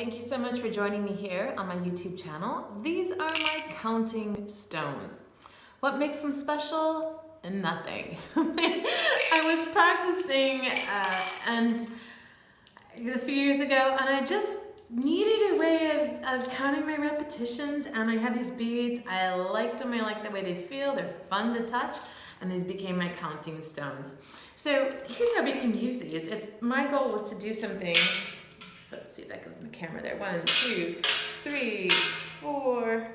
thank you so much for joining me here on my YouTube channel. These are my counting stones. What makes them special? Nothing. I was practicing a few years ago, and I just needed a way of counting my repetitions, and I had these beads. I liked them. I like the way they feel. They're fun to touch, and these became my counting stones. So here's how we can use these. If my goal was to do something, so let's see if that goes in the camera there. 1, 2, 3, 4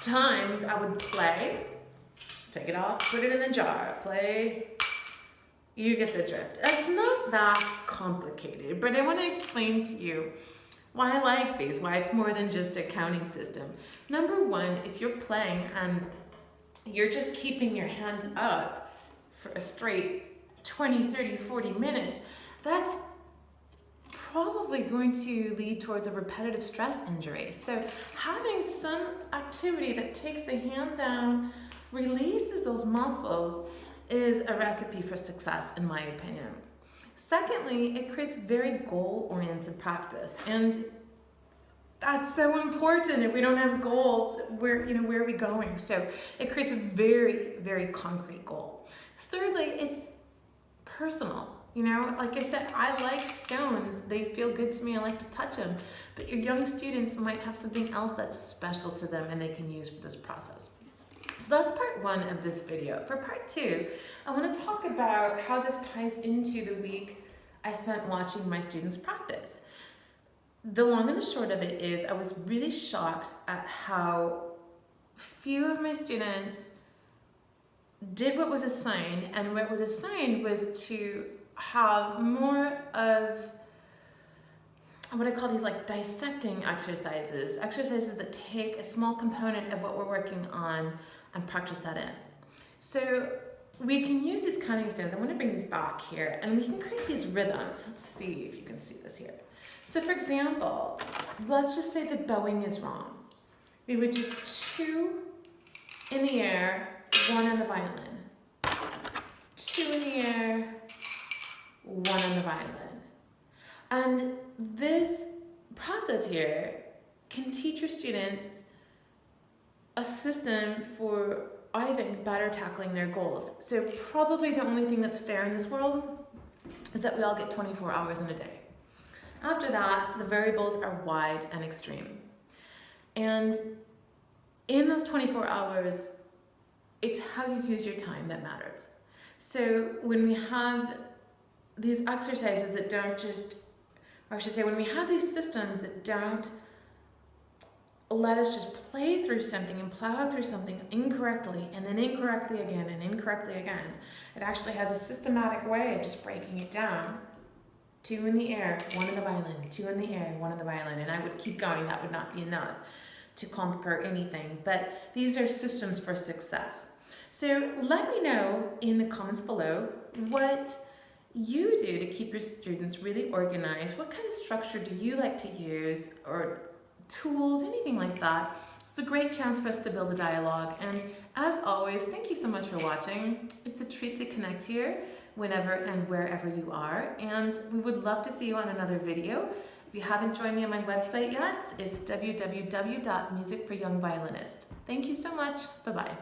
times I would play, take it off, put it in the jar, play. You get the drift. It's not that complicated, but I want to explain to you why I like these, why it's more than just a counting system. Number one, if you're playing and you're just keeping your hand up for a straight 20, 30, 40 minutes, that's probably going to lead towards a repetitive stress injury. So having some activity that takes the hand down, releases those muscles, is a recipe for success, in my opinion. Secondly, it creates very goal-oriented practice, and that's so important. If we don't have goals, where are we going? So it creates a very, very concrete goal. Thirdly, it's personal. Like I said, I like stones. They feel good to me. I like to touch them. But your young students might have something else that's special to them and they can use for this process. So that's part one of this video. For part two, I want to talk about how this ties into the week I spent watching my students practice. The long and the short of it is I was really shocked at how few of my students did what was assigned, and what was assigned was to have more of what I call these like dissecting exercises that take a small component of what we're working on and practice that in. So we can use these counting stones. I'm going to bring these back here, and we can create these rhythms. Let's see if you can see this here. So for example, let's just say the bowing is wrong. We would do 2 in the air, 1 on the violin. 2 in the air, 1 on the violin. And this process here can teach your students a system for, I think, better tackling their goals. So probably the only thing that's fair in this world is that we all get 24 hours in a day. After that, the variables are wide and extreme. And in those 24 hours, it's how you use your time that matters. So when we have these exercises that don't just, or I should say, when we have these systems that don't let us just play through something and plow through something incorrectly and then incorrectly again and incorrectly again, it actually has a systematic way of just breaking it down. 2 in the air, 1 in the violin, 2 in the air, 1 in the violin, and I would keep going. That would not be enough to conquer anything, but these are systems for success. So let me know in the comments below what you do to keep your students really organized. What kind of structure do you like to use, or tools, anything like that? It's a great chance for us to build a dialogue. And as always, thank you so much for watching. It's a treat to connect here whenever and wherever you are. And we would love to see you on another video. If you haven't joined me on my website yet, it's www.musicforyoungviolinists. Thank you so much. Bye-bye.